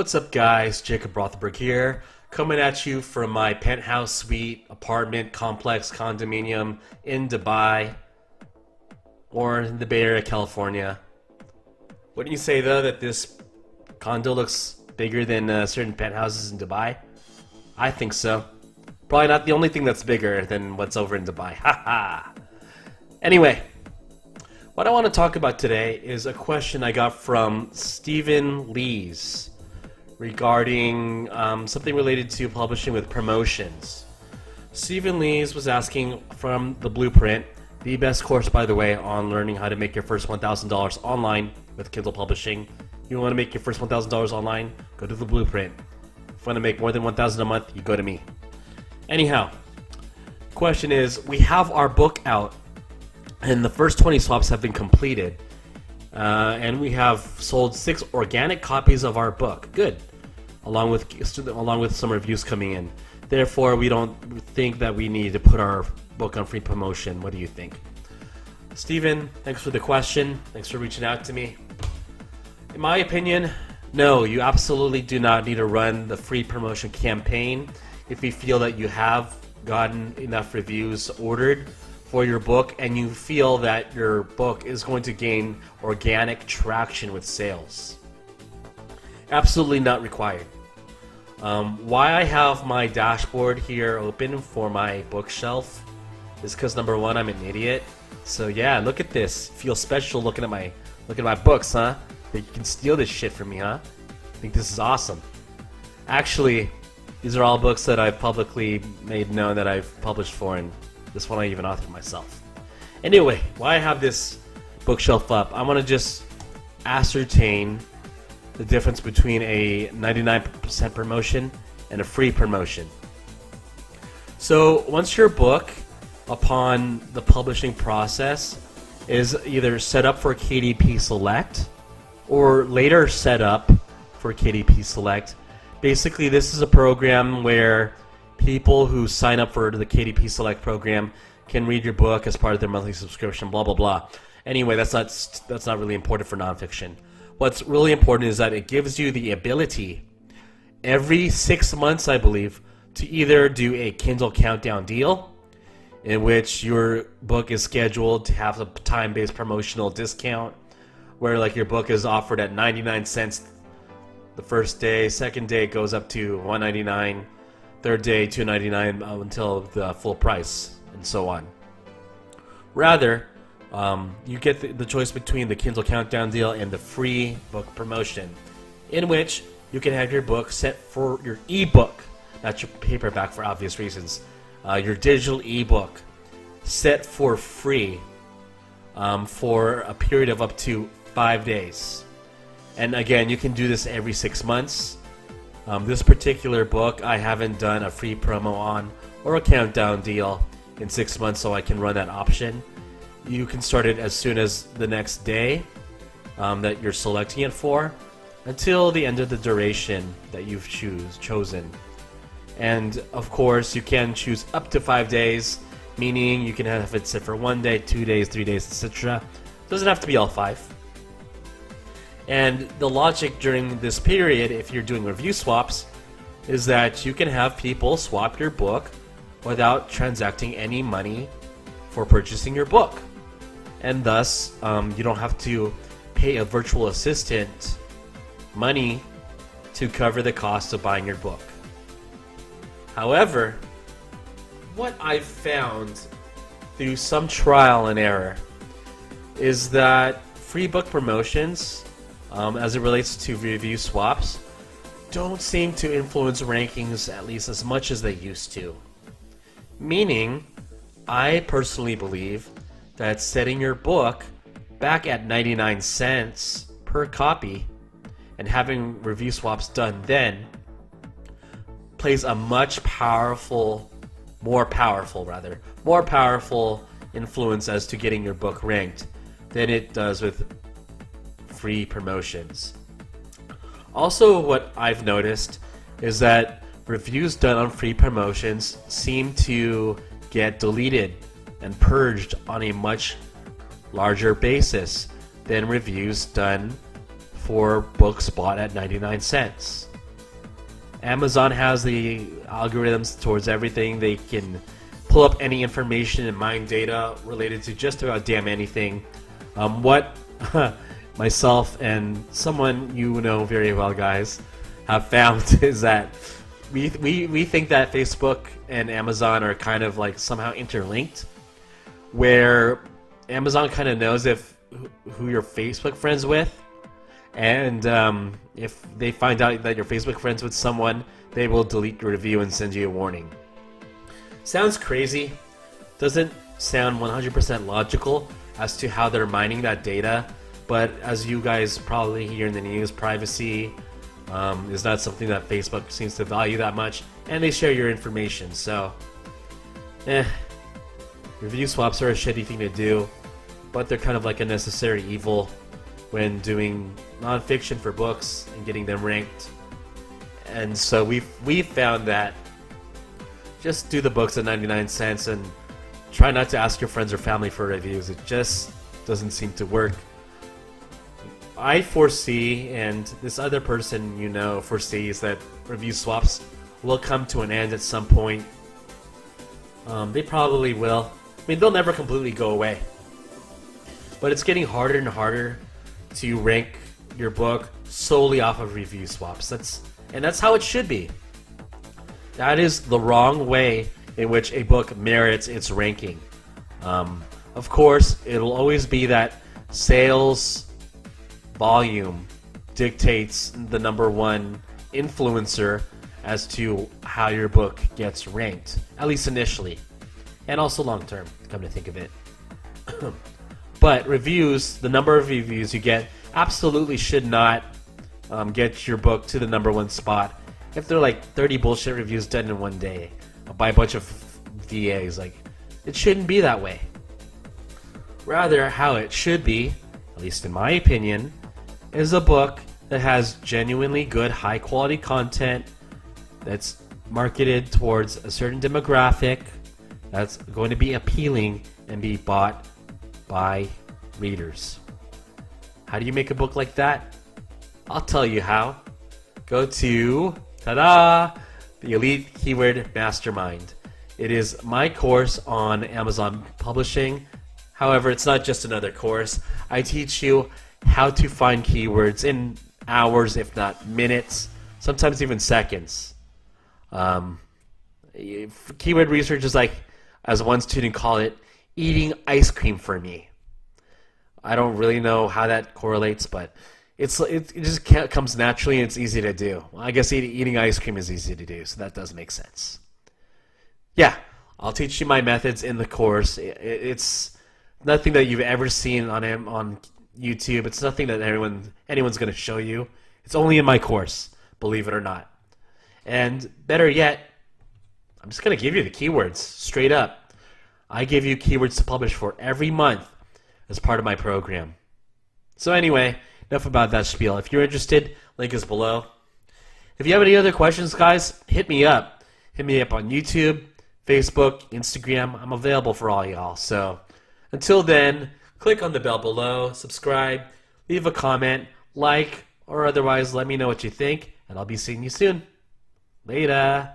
What's up guys, Jacob Rothenberg here, coming at you from my penthouse suite, apartment, complex, condominium in Dubai, or in the Bay Area, California. Wouldn't you say though that this condo looks bigger than certain penthouses in Dubai? I think so. Probably not the only thing that's bigger than what's over in Dubai, haha. Anyway, what I want to talk about today is a question I got from Stephen Lees regarding something related to publishing with promotions. Stephen Lees was asking from the Blueprint, the best course by the way on learning how to make your first $1,000 online with Kindle publishing. You want to make your first $1,000 online? Go to the Blueprint. If you want to make more than $1,000 a month, you go to me. Anyhow, question is, we have our book out and the first 20 swaps have been completed. And we have sold 6 organic copies of our book. Good. Along with some reviews coming in. Therefore, we don't think that we need to put our book on free promotion. What do you think? Steven, thanks for the question. Thanks for reaching out to me. In my opinion, no, you absolutely do not need to run the free promotion campaign if you feel that you have gotten enough reviews ordered for your book and you feel that your book is going to gain organic traction with sales. Absolutely not required. Why I have my dashboard here open for my bookshelf is because number one, I'm an idiot. So yeah, look at this. Feel special looking at my books, huh? That you can steal this shit from me, huh? I think this is awesome. Actually, these are all books that I've publicly made known that I've published for, and this one I even authored myself. Anyway, why I have this bookshelf up, I want to just ascertain the difference between a 99% promotion and a free promotion. So once your book, upon the publishing process, is either set up for KDP Select or later set up for KDP Select, basically this is a program where people who sign up for the KDP Select program can read your book as part of their monthly subscription, blah, blah, blah. Anyway, that's not really important for nonfiction. What's really important is that it gives you the ability every 6 months, I believe, to either do a Kindle countdown deal in which your book is scheduled to have a time-based promotional discount where like your book is offered at 99 cents the first day, second day it goes up to $1.99, third day $2.99 until the full price, and so on. Rather, you get the choice between the Kindle Countdown deal and the free book promotion, in which you can have your book set for your ebook, not your paperback for obvious reasons, your digital ebook set for free for a period of up to 5 days. And again, you can do this every 6 months. This particular book I haven't done a free promo on or a countdown deal in 6 months, so I can run that option. You can start it as soon as the next day that you're selecting it for until the end of the duration that you've chosen. And of course you can choose up to 5 days, meaning you can have it set for 1 day, 2 days, 3 days, etc. Doesn't have to be all 5. And the logic during this period, if you're doing review swaps, is that you can have people swap your book without transacting any money for purchasing your book. And thus, you don't have to pay a virtual assistant money to cover the cost of buying your book. However, what I've found through some trial and error is that free book promotions, as it relates to review swaps, don't seem to influence rankings at least as much as they used to. Meaning, I personally believe that setting your book back at 99 cents per copy and having review swaps done then plays a much more powerful influence as to getting your book ranked than it does with free promotions. Also, what I've noticed is that reviews done on free promotions seem to get deleted and purged on a much larger basis than reviews done for books bought at 99 cents. Amazon has the algorithms towards everything. They can pull up any information and mine data related to just about damn anything. What myself and someone you know very well, guys, have found is that we think that Facebook and Amazon are kind of like somehow interlinked, where Amazon kind of knows who you're Facebook friends with, and if they find out that you're Facebook friends with someone, they will delete your review and send you a warning. Sounds crazy. Doesn't sound 100% logical as to how they're mining that data, but as you guys probably hear in the news, privacy is not something that Facebook seems to value that much, and they share your information. So, review swaps are a shitty thing to do, but they're kind of like a necessary evil when doing nonfiction for books and getting them ranked. And so we've found that just do the books at 99 cents and try not to ask your friends or family for reviews. It just doesn't seem to work. I foresee, and this other person you know foresees, that review swaps will come to an end at some point. They probably will. I mean, they'll never completely go away. But it's getting harder and harder to rank your book solely off of review swaps. That's how it should be. That is the wrong way in which a book merits its ranking. Of course, it'll always be that sales volume dictates the #1 influencer as to how your book gets ranked, at least initially, and also long term, come to think of it. But reviews, the number of reviews you get, absolutely should not get your book to the #1 spot. If they're like 30 bullshit reviews done in one day by a bunch of VAs, like, it shouldn't be that way. Rather, how it should be, at least in my opinion, is a book that has genuinely good, high-quality content that's marketed towards a certain demographic that's going to be appealing and be bought by readers. How do you make a book like that? I'll tell you how. Go to, ta-da, the Elite Keyword Mastermind. It is my course on Amazon publishing. However, it's not just another course. I teach you how to find keywords in hours, if not minutes, sometimes even seconds. Keyword research is like, as one student called it, eating ice cream for me. I don't really know how that correlates, but it just comes naturally and it's easy to do. Well, I guess eating ice cream is easy to do, so that does make sense. Yeah, I'll teach you my methods in the course. It's nothing that you've ever seen on YouTube. It's nothing that anyone's going to show you. It's only in my course, believe it or not. And better yet, I'm just going to give you the keywords straight up. I give you keywords to publish for every month as part of my program. So anyway, enough about that spiel. If you're interested, link is below. If you have any other questions, guys, hit me up. Hit me up on YouTube, Facebook, Instagram. I'm available for all y'all. So until then, click on the bell below, subscribe, leave a comment, like, or otherwise let me know what you think, and I'll be seeing you soon. Later.